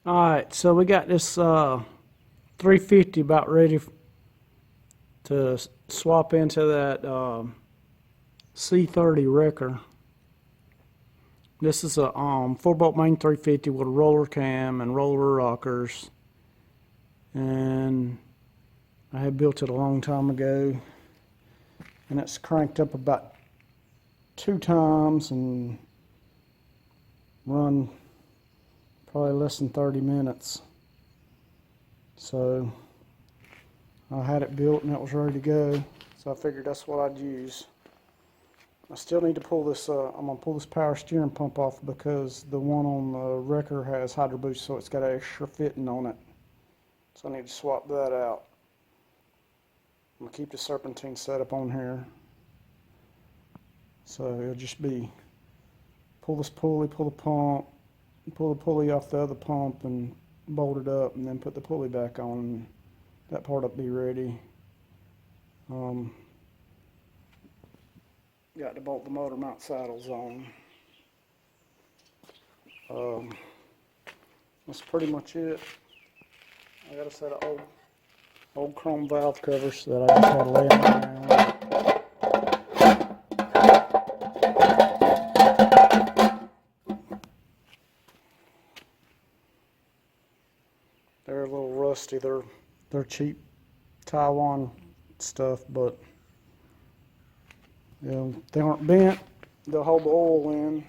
Alright, so we got this 350 about ready to swap into that C30 wrecker. This is a 4-bolt main 350 with a roller cam and roller rockers, and I had built it a long time ago, and it's cranked up about 2 times and run probably less than 30 minutes. So I had it built and it was ready to go, so I figured that's what I'd use. I still need to pull this, I'm going to pull this power steering pump off because the one on the wrecker has hydro boost, so it's got an extra fitting on it. So I need to swap that out. I'm going to keep the serpentine setup on here. So it'll just be pull this pulley, pull the pump, pull the pulley off the other pump and bolt it up, and then put the pulley back on, and that part will be ready. Got to bolt the motor mount saddles on. That's pretty much it. I got a set of old chrome valve covers that I just had laying around. They're a little rusty. They're cheap Taiwan stuff, but you know, they aren't bent. They'll hold the oil in.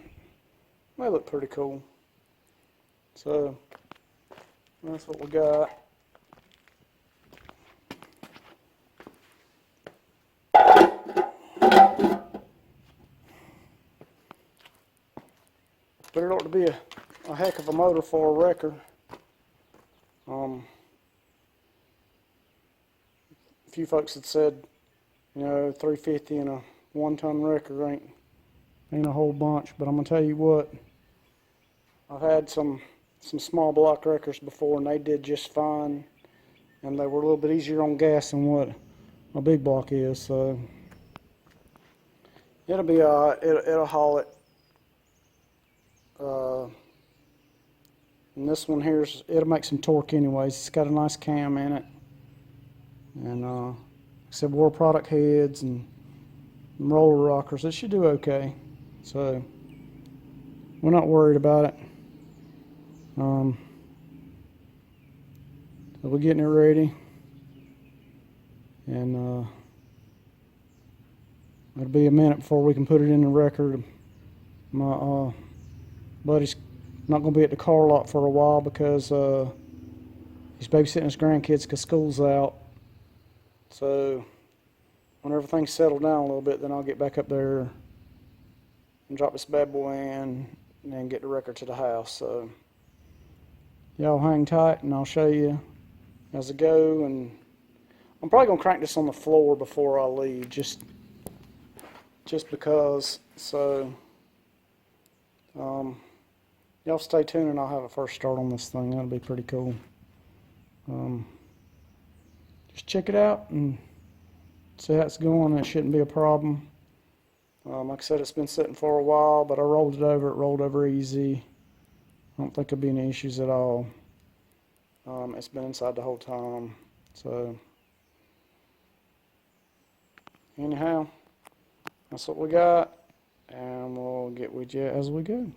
They look pretty cool. So that's what we got. But it ought to be a heck of a motor for a wrecker. A few folks had said, you know, 350 and a 1-ton wrecker ain't a whole bunch, but I'm gonna tell you what, I've had some small block wreckers before, and they did just fine, and they were a little bit easier on gas than what a big block is. So it'll be alright. It'll haul it. And this one here's, it'll make some torque anyways. It's got a nice cam in it, and like I said, War product heads and roller rockers. It should do okay, so we're not worried about it. So we're getting it ready, and it'll be a minute before we can put it in the wrecker. My buddy's not going to be at the car lot for a while because he's babysitting his grandkids because school's out. So when everything's settled down a little bit, then I'll get back up there and drop this bad boy in and then get the wrecker to the house. So y'all hang tight and I'll show you as I go. And I'm probably going to crank this on the floor before I leave, just because. So y'all stay tuned and I'll have a first start on this thing. That'll be pretty cool. Just check it out and see how it's going. It shouldn't be a problem. Like I said, it's been sitting for a while, but I rolled it over. It rolled over easy. I don't think there'll be any issues at all. It's been inside the whole time. So anyhow, that's what we got, and we'll get with you as we go.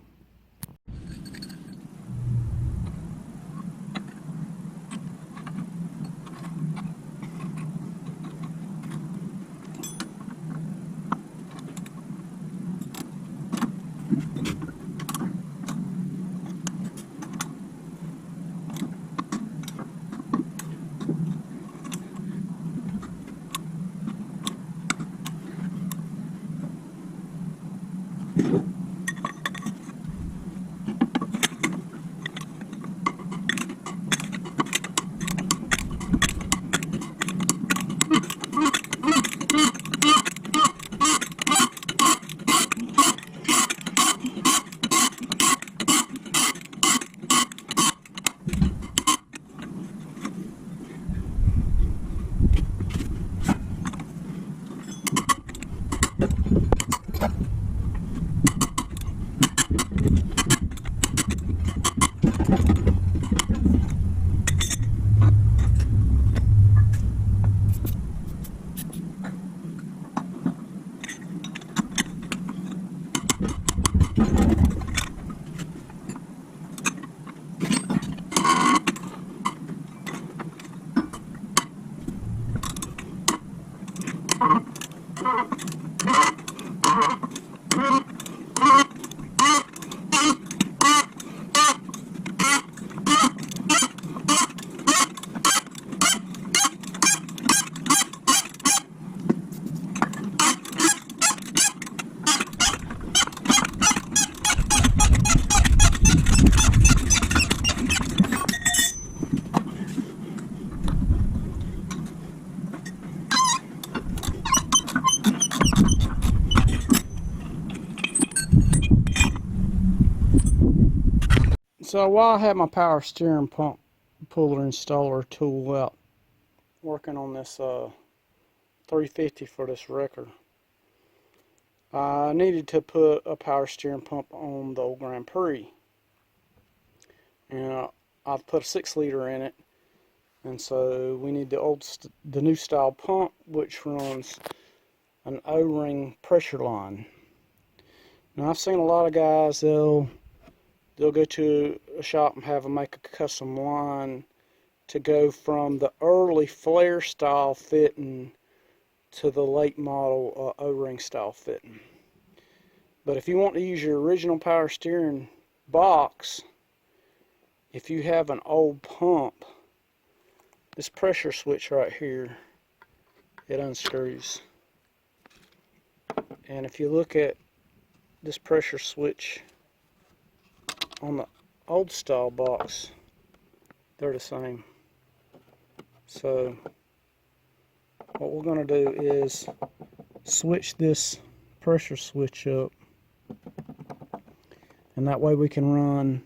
So while I had my power steering pump puller installer tool out working on this 350 for this wrecker, I needed to put a power steering pump on the old Grand Prix. And I've put a 6-liter in it, and so we need the new style pump, which runs an O-ring pressure line. Now I've seen a lot of guys, they'll go to a shop and have them make a custom line to go from the early flare style fitting to the late model O-ring style fitting. But if you want to use your original power steering box, if you have an old pump, this pressure switch right here, it unscrews. And if you look at this pressure switch on the old style box, they're the same. So what we're going to do is switch this pressure switch up, and that way we can run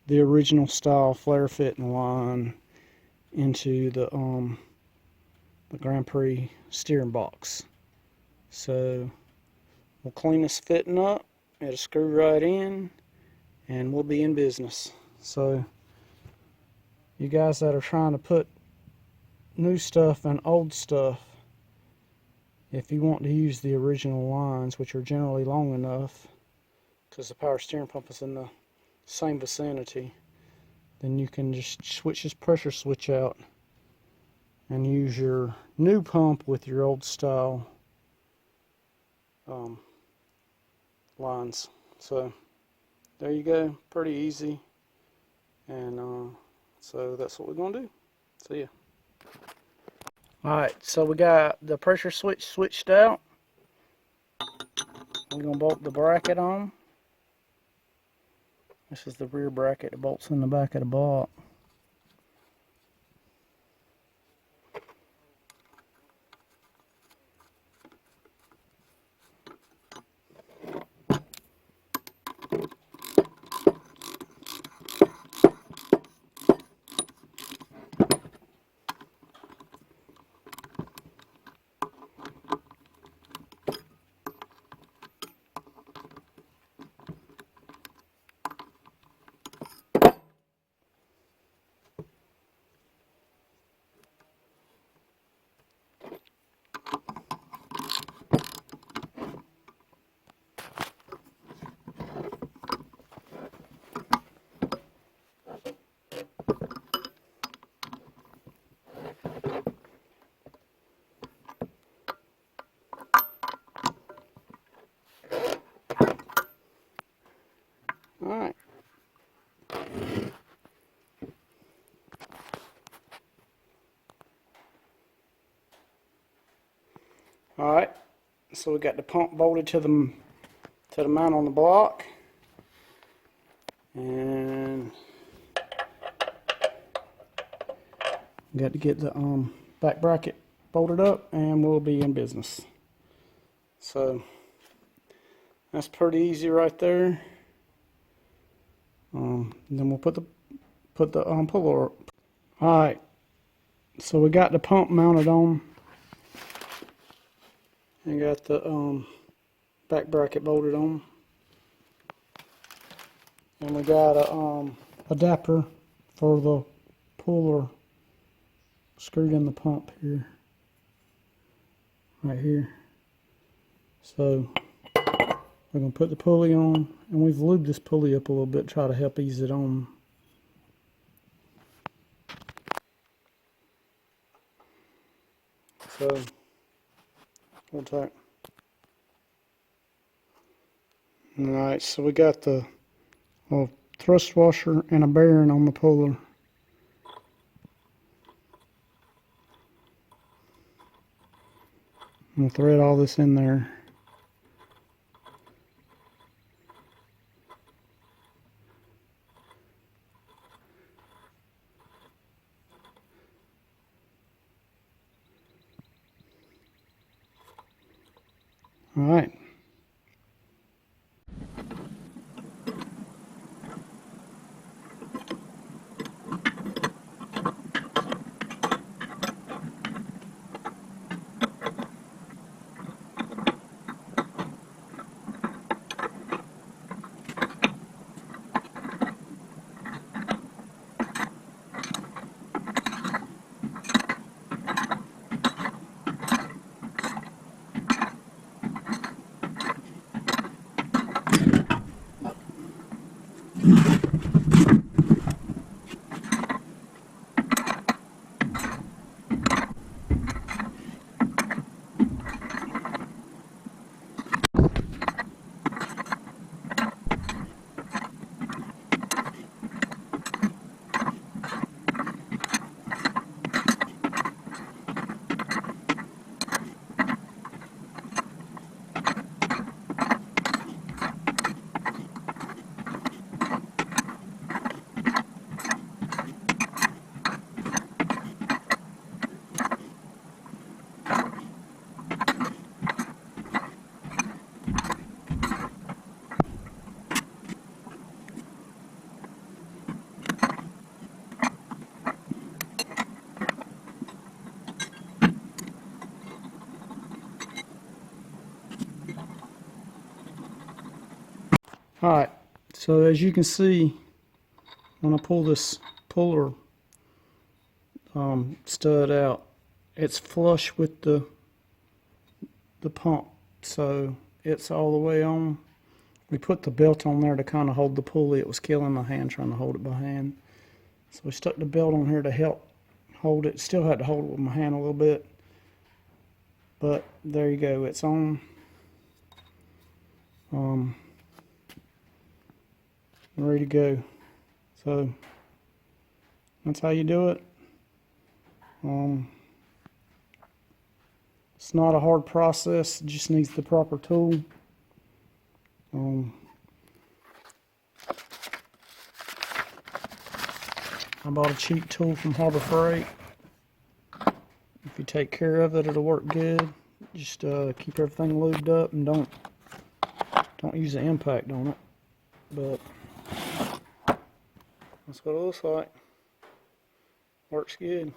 the original style flare fitting line into the Grand Prix steering box. So we'll clean this fitting up, it'll screw right in, and we'll be in business. So you guys that are trying to put new stuff and old stuff, if you want to use the original lines, which are generally long enough because the power steering pump is in the same vicinity, then you can just switch this pressure switch out and use your new pump with your old style lines. So there you go, pretty easy. And so that's what we're going to do. See ya. Alright, so we got the pressure switch switched out. We're going to bolt the bracket on. This is the rear bracket that bolts in the back of the block. Alright. Alright, so we got the pump bolted to the mount on the block, and got to get the back bracket bolted up, and we'll be in business. So that's pretty easy right there. Then we'll put the puller up. Alright, so we got the pump mounted on and got the back bracket bolted on, and we got a adapter for the puller screwed in the pump here, right here. So we're going to put the pulley on, and we've lubed this pulley up a little bit, try to help ease it on. So hold tight. Alright, so we got the thrust washer and a bearing on the puller. I'm going to thread all this in there. Alright. Alright, so as you can see, when I pull this puller stud out, it's flush with the pump, so it's all the way on. We put the belt on there to kind of hold the pulley. It was killing my hand trying to hold it by hand, so we stuck the belt on here to help hold it. Still had to hold it with my hand a little bit, but there you go, it's on. Ready to go. So that's how you do it. It's not a hard process, it just needs the proper tool. I bought a cheap tool from Harbor Freight. If you take care of it, it'll work good. Just keep everything lubed up and don't use the impact on it. But that's what it looks like. Works good.